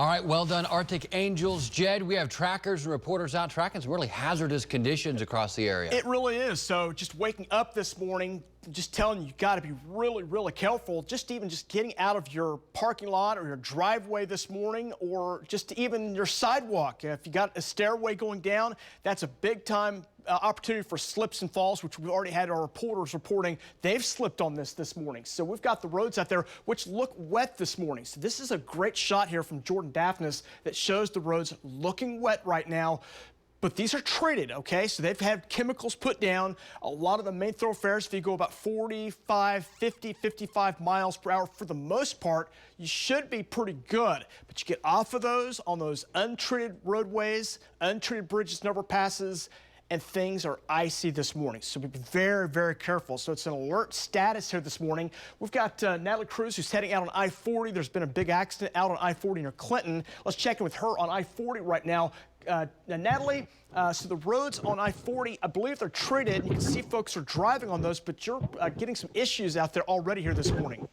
All right, well done, Arctic Angels. Jed, we have trackers and reporters out tracking some really hazardous conditions across the area. It really is. So just waking up this morning, just telling you got to be really careful. Just getting out of your parking lot or your driveway this morning, or just even your sidewalk. If you got a stairway going down, that's a big time opportunity for slips and falls, which we've already had our reporters reporting. They've slipped on this morning. So we've got the roads out there which look wet this morning. So this is a great shot here from Jordan Daphnis that shows the roads looking wet right now. But these are treated, okay? So they've had chemicals put down. A lot of the main thoroughfares, if you go about 45, 50, 55 miles per hour, for the most part, you should be pretty good. But you get off of those on those untreated roadways, untreated bridges and overpasses, and things are icy this morning. So be very careful. So it's an alert status here this morning. We've got Natalie Cruz, who's heading out on I-40. There's been a big accident out on I-40 near Clinton. Let's check in with her on I-40 right now. Natalie, so the roads on I-40, I believe they're treated. You can see folks are driving on those, but you're getting some issues out there already here this morning.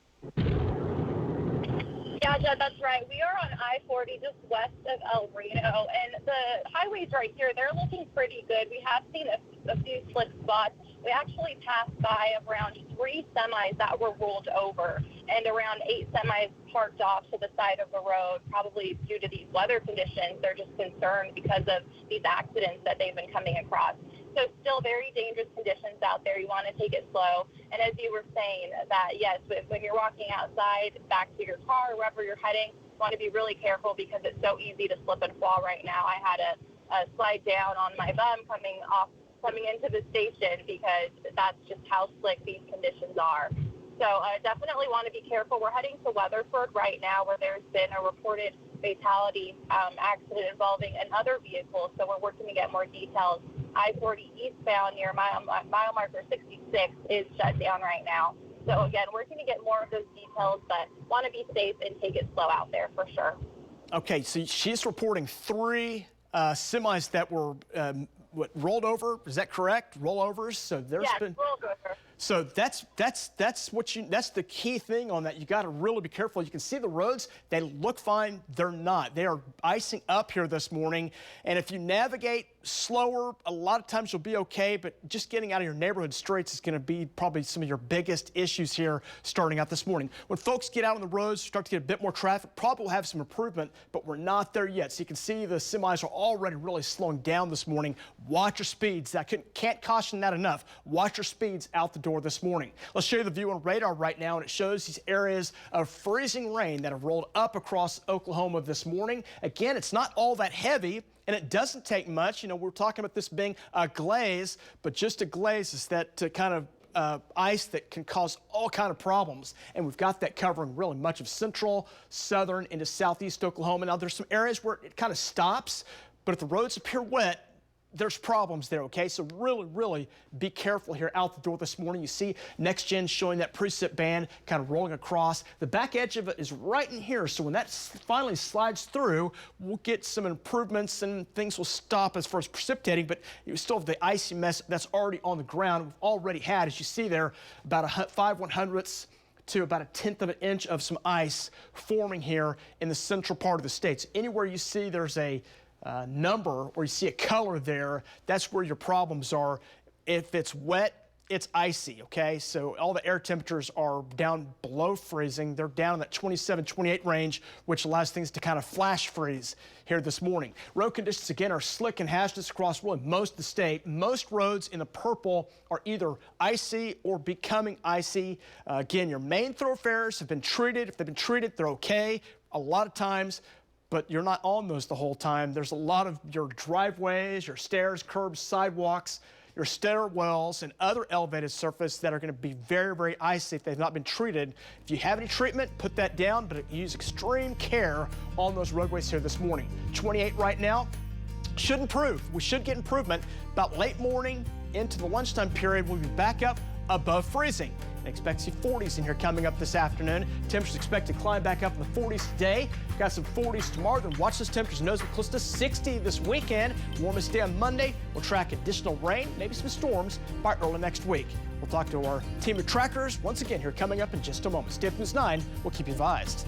Yeah, Jed, that's right. We are on I-40 just west of El Reno, and the highways right here, they're looking pretty good. We have seen a few slip spots. We actually passed by around 3 semis that were rolled over and around 8 semis parked off to the side of the road, probably due to these weather conditions. They're just concerned because of these accidents that they've been coming across. So still very dangerous conditions out there. You want to take it slow. And as you were saying, that yes, when you're walking outside back to your car, wherever you're heading, you want to be really careful because it's so easy to slip and fall right now. I had a slide down on my bum coming into the station because that's just how slick these conditions are. So definitely want to be careful. We're heading to Weatherford right now, where there's been a reported fatality accident involving another vehicle. So we're working to get more details. I-40 eastbound near mile marker 66 is shut down right now. So again, working to get more of those details, but want to be safe and take it slow out there for sure. Okay, so she's reporting 3 semis that were rolled over. Is that correct? Rollovers. So there's been rolled over. So that's the key thing on that. You got to really be careful. You can see the roads, they look fine. They're not. They are icing up here this morning. And if you navigate slower, a lot of times you'll be okay, but just getting out of your neighborhood streets is going to be probably some of your biggest issues here starting out this morning. When folks get out on the roads, start to get a bit more traffic, probably will have some improvement, but we're not there yet. So you can see the semis are already really slowing down this morning. Watch your speeds. I can't caution that enough. Watch your speeds out the door this morning. Let's show you the view on radar right now, and it shows these areas of freezing rain that have rolled up across Oklahoma this morning. Again, it's not all that heavy, and it doesn't take much. You know, we're talking about this being a glaze, but just a glaze is that kind of ice that can cause all kind of problems. And we've got that covering really much of central, southern, into southeast Oklahoma. Now, there's some areas where it kind of stops, but if the roads appear wet, there's problems there, okay? So really be careful here out the door this morning. You see Next Gen showing that precip band kind of rolling across. The back edge of it is right in here, so when that finally slides through, we'll get some improvements and things will stop as far as precipitating, but you still have the icy mess that's already on the ground. We've already had, as you see there, about 5/100ths to about 1/10 of an inch of some ice forming here in the central part of the state. So anywhere you see there's a number or you see a color there, that's where your problems are. If it's wet, it's icy, okay? So all the air temperatures are down below freezing. They're down in that 27, 28 range, which allows things to kind of flash freeze here this morning. Road conditions, again, are slick and hazardous across really most of the state. Most roads in the purple are either icy or becoming icy. Again, your main thoroughfares have been treated. If they've been treated, they're okay a lot of times, but you're not on those the whole time. There's a lot of your driveways, your stairs, curbs, sidewalks, your stairwells, and other elevated surface that are going to be very icy if they've not been treated. If you have any treatment, put that down, but use extreme care on those roadways here this morning. 28 right now. Should improve. We should get improvement. About late morning into the lunchtime period, we'll be back up above freezing. And expect to see 40s in here coming up this afternoon. Temperatures expected to climb back up in the 40s today. Got some 40s tomorrow. Then watch those temperatures. Nose close to 60 this weekend. Warmest day on Monday. We'll track additional rain, maybe some storms by early next week. We'll talk to our team of trackers once again here coming up in just a moment. Stay up News 9. We'll keep you advised.